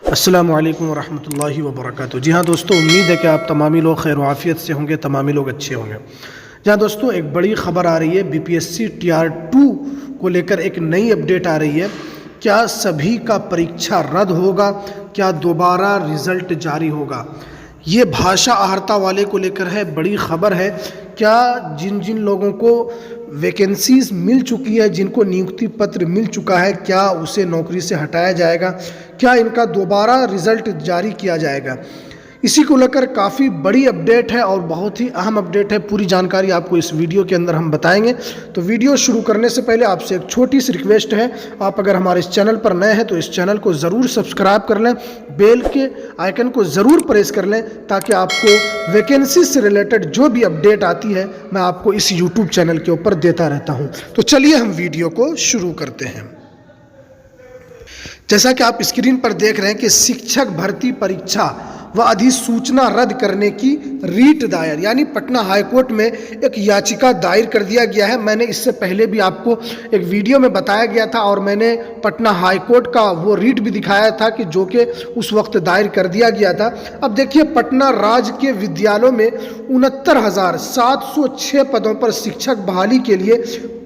अस्सलामु अलैकुम वरहमतुल्लाहि वबरकातुहू। जी हाँ दोस्तों, उम्मीद है कि आप तमामी लोग खैर आफियत से होंगे, तमामी लोग अच्छे होंगे। जी हाँ दोस्तों, एक बड़ी ख़बर आ रही है। बीपीएससी TR2 को लेकर एक नई अपडेट आ रही है। क्या सभी का परीक्षा रद्द होगा? क्या दोबारा रिज़ल्ट जारी होगा? ये भाषा अहर्ता वाले को लेकर है, बड़ी ख़बर है। क्या जिन जिन लोगों को वैकेंसीज मिल चुकी है, जिनको नियुक्ति पत्र मिल चुका है, क्या उसे नौकरी से हटाया जाएगा? क्या इनका दोबारा रिज़ल्ट जारी किया जाएगा? इसी को लेकर काफ़ी बड़ी अपडेट है और बहुत ही अहम अपडेट है। पूरी जानकारी आपको इस वीडियो के अंदर हम बताएंगे। तो वीडियो शुरू करने से पहले आपसे एक छोटी सी रिक्वेस्ट है, आप अगर हमारे इस चैनल पर नए हैं तो इस चैनल को ज़रूर सब्सक्राइब कर लें, बेल के आइकन को ज़रूर प्रेस कर लें, ताकि आपको वैकेंसी से रिलेटेड जो भी अपडेट आती है मैं आपको इस यूट्यूब चैनल के ऊपर देता रहता हूँ। तो चलिए हम वीडियो को शुरू करते हैं। जैसा कि आप स्क्रीन पर देख रहे हैं कि शिक्षक भर्ती परीक्षा व अधिसूचना रद्द करने की रीट दायर, यानी पटना हाईकोर्ट में एक याचिका दायर कर दिया गया है। मैंने इससे पहले भी आपको एक वीडियो में बताया गया था और मैंने पटना हाईकोर्ट का वो रीट भी दिखाया था कि जो कि उस वक्त दायर कर दिया गया था। अब देखिए, पटना राज्य के विद्यालयों में 69,706 पदों पर शिक्षक बहाली के लिए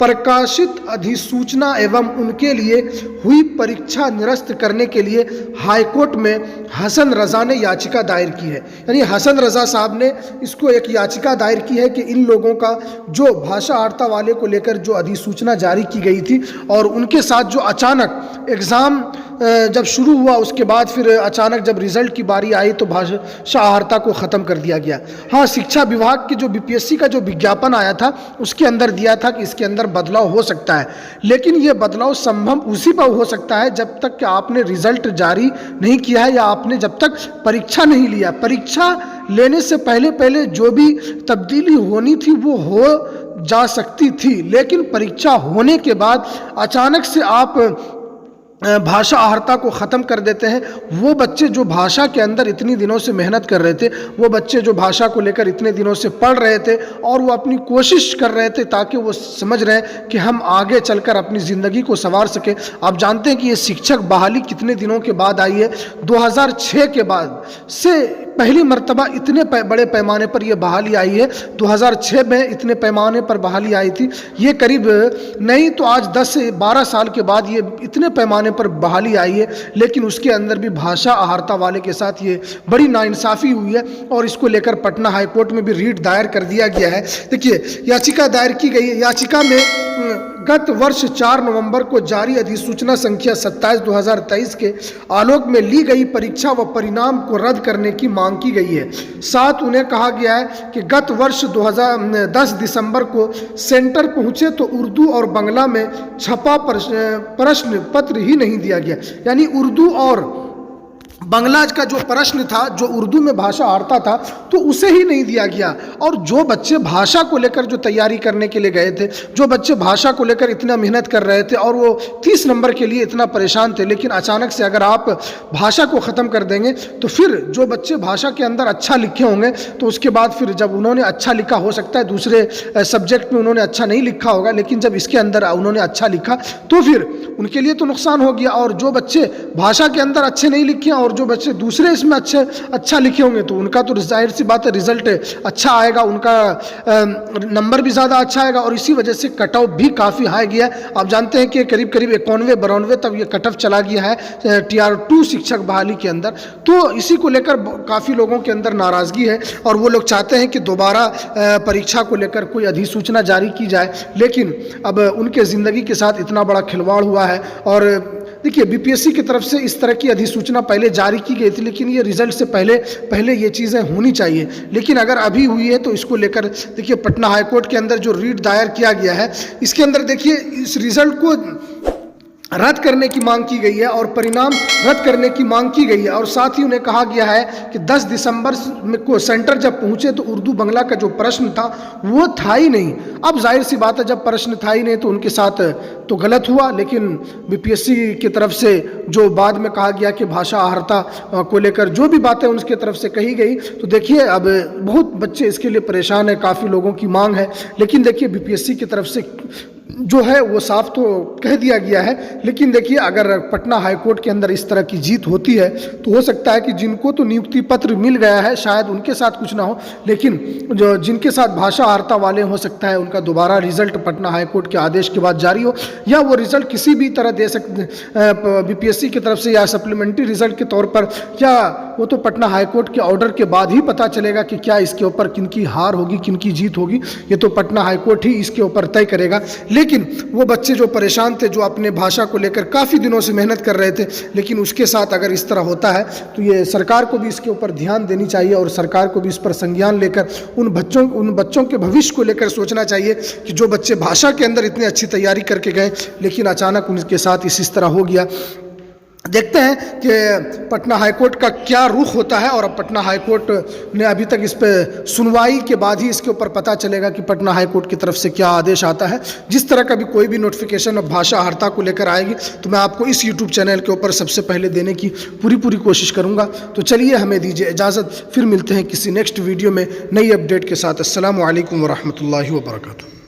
प्रकाशित अधिसूचना एवं उनके लिए हुई परीक्षा निरस्त करने के लिए हाईकोर्ट में हसन रजा ने याचिका दायर की है। यानी हसन रजा साहब ने इसको एक याचिका दायर की है कि इन लोगों का जो भाषा अहर्ता वाले को लेकर जो अधिसूचना जारी की गई थी और उनके साथ जो अचानक एग्ज़ाम जब शुरू हुआ, उसके बाद फिर अचानक जब रिज़ल्ट की बारी आई तो भाषा अहर्ता को ख़त्म कर दिया गया। हाँ, शिक्षा विभाग के जो बीपीएससी का जो विज्ञापन आया था उसके अंदर दिया था कि इसके अंदर बदलाव हो सकता है, लेकिन ये बदलाव संभव उसी पर हो सकता है जब तक कि आपने रिज़ल्ट जारी नहीं किया है या आपने जब तक परीक्षा नहीं लिया। परीक्षा लेने से पहले जो भी तब्दीली होनी थी वो हो जा सकती थी, लेकिन परीक्षा होने के बाद अचानक से आप भाषा अहर्ता को ख़त्म कर देते हैं। वो बच्चे जो भाषा के अंदर इतनी दिनों से मेहनत कर रहे थे, वो बच्चे जो भाषा को लेकर इतने दिनों से पढ़ रहे थे और वो अपनी कोशिश कर रहे थे ताकि वो समझ रहे हैं कि हम आगे चलकर अपनी ज़िंदगी को संवार सकें। आप जानते हैं कि ये शिक्षक बहाली कितने दिनों के बाद आई है। 2006 के बाद से पहली मर्तबा इतने बड़े पैमाने पर यह बहाली आई है। 2006 में इतने पैमाने पर बहाली आई थी। ये करीब नहीं तो आज 10 से 12 साल के बाद ये इतने पैमाने पर बहाली आई है, लेकिन उसके अंदर भी भाषा अहर्ता वाले के साथ ये बड़ी नाइंसाफ़ी हुई है और इसको लेकर पटना हाईकोर्ट में भी रीट दायर कर दिया गया है। देखिए, याचिका दायर की गई है। याचिका में गत वर्ष 4 नवंबर को जारी अधिसूचना संख्या 27/2023 के आलोक में ली गई परीक्षा व परिणाम को रद्द करने की मांग की गई है। साथ उन्हें कहा गया है कि गत वर्ष 10 दिसंबर को सेंटर पहुंचे तो उर्दू और बांग्ला में छपा प्रश्न पत्र ही नहीं दिया गया। यानी उर्दू और बांग्ला का जो प्रश्न था, जो उर्दू में भाषा अहर्ता था, तो उसे ही नहीं दिया गया। और जो बच्चे भाषा को लेकर जो तैयारी करने के लिए गए थे, जो बच्चे भाषा को लेकर इतना मेहनत कर रहे थे और वो 30 नंबर के लिए इतना परेशान थे, लेकिन अचानक से अगर आप भाषा को ख़त्म कर देंगे तो फिर जो बच्चे भाषा के अंदर अच्छा लिखे होंगे तो उसके बाद फिर जब उन्होंने अच्छा लिखा, हो सकता है दूसरे सब्जेक्ट में उन्होंने अच्छा नहीं लिखा होगा, लेकिन जब इसके अंदर उन्होंने अच्छा लिखा तो फिर उनके लिए तो नुकसान हो गया। और जो बच्चे भाषा के अंदर अच्छे नहीं लिखे और जो बच्चे दूसरे इसमें अच्छा लिखे होंगे तो उनका तो जाहिर सी बात है रिजल्ट अच्छा आएगा, उनका नंबर भी ज़्यादा अच्छा आएगा और इसी वजह से कट ऑफ भी काफ़ी हाई गया है। आप जानते हैं कि करीब 91-92 तब ये कट ऑफ चला गया है TR2 शिक्षक बहाली के अंदर। तो इसी को लेकर काफ़ी लोगों के अंदर नाराज़गी है और वो लोग चाहते हैं कि दोबारा परीक्षा को लेकर कोई अधिसूचना जारी की जाए, लेकिन अब उनके ज़िंदगी के साथ इतना बड़ा खिलवाड़ हुआ है। और देखिए, बीपीएससी की तरफ से इस तरह की अधिसूचना पहले जारी की गई थी, लेकिन ये रिजल्ट से पहले ये चीज़ें होनी चाहिए, लेकिन अगर अभी हुई है तो इसको लेकर देखिए पटना हाईकोर्ट के अंदर जो रीट दायर किया गया है, इसके अंदर देखिए इस रिजल्ट को रद्द करने की मांग की गई है और परिणाम रद्द करने की मांग की गई है। और साथ ही उन्हें कहा गया है कि 10 दिसंबर को सेंटर जब पहुंचे तो उर्दू बांग्ला का जो प्रश्न था वो था ही नहीं। अब जाहिर सी बात है, जब प्रश्न था ही नहीं तो उनके साथ तो गलत हुआ, लेकिन बीपीएससी की तरफ से जो बाद में कहा गया कि भाषा अहर्ता को लेकर जो भी बातें उनकी तरफ से कही गई, तो देखिए अब बहुत बच्चे इसके लिए परेशान हैं, काफ़ी लोगों की मांग है, लेकिन देखिए बीपीएससी की तरफ से जो है वो साफ तो कह दिया गया है। लेकिन देखिए, अगर पटना हाईकोर्ट के अंदर इस तरह की जीत होती है तो हो सकता है कि जिनको तो नियुक्ति पत्र मिल गया है शायद उनके साथ कुछ ना हो, लेकिन जो जिनके साथ भाषा अर्ता वाले हो सकता है उनका दोबारा रिजल्ट पटना हाईकोर्ट के आदेश के बाद जारी हो, या वो रिजल्ट किसी भी तरह दे सकते बीपीएससी की तरफ से या सप्लीमेंट्री रिजल्ट के तौर पर, या वो तो पटना हाईकोर्ट के ऑर्डर के बाद ही पता चलेगा कि क्या इसके ऊपर किनकी हार होगी किनकी जीत होगी। ये तो पटना हाईकोर्ट ही इसके ऊपर तय करेगा। लेकिन वो बच्चे जो परेशान थे, जो अपने भाषा को लेकर काफ़ी दिनों से मेहनत कर रहे थे, लेकिन उसके साथ अगर इस तरह होता है तो ये सरकार को भी इसके ऊपर ध्यान देनी चाहिए और सरकार को भी इस पर संज्ञान लेकर उन बच्चों के भविष्य को लेकर सोचना चाहिए कि जो बच्चे भाषा के अंदर इतनी अच्छी तैयारी करके गए लेकिन अचानक उनके साथ इस तरह हो गया। देखते हैं कि पटना हाईकोर्ट का क्या रुख होता है, और अब पटना हाईकोर्ट ने अभी तक इस पे सुनवाई के बाद ही इसके ऊपर पता चलेगा कि पटना हाईकोर्ट की तरफ से क्या आदेश आता है। जिस तरह का भी कोई भी नोटिफिकेशन अब भाषा हर्ता को लेकर आएगी तो मैं आपको इस यूट्यूब चैनल के ऊपर सबसे पहले देने की पूरी कोशिश करूँगा। तो चलिए, हमें दीजिए इजाज़त, फिर मिलते हैं किसी नेक्स्ट वीडियो में नई अपडेट के साथ। अस्सलामु अलैकुम वरहमतुल्लाहि वबरकातुहू।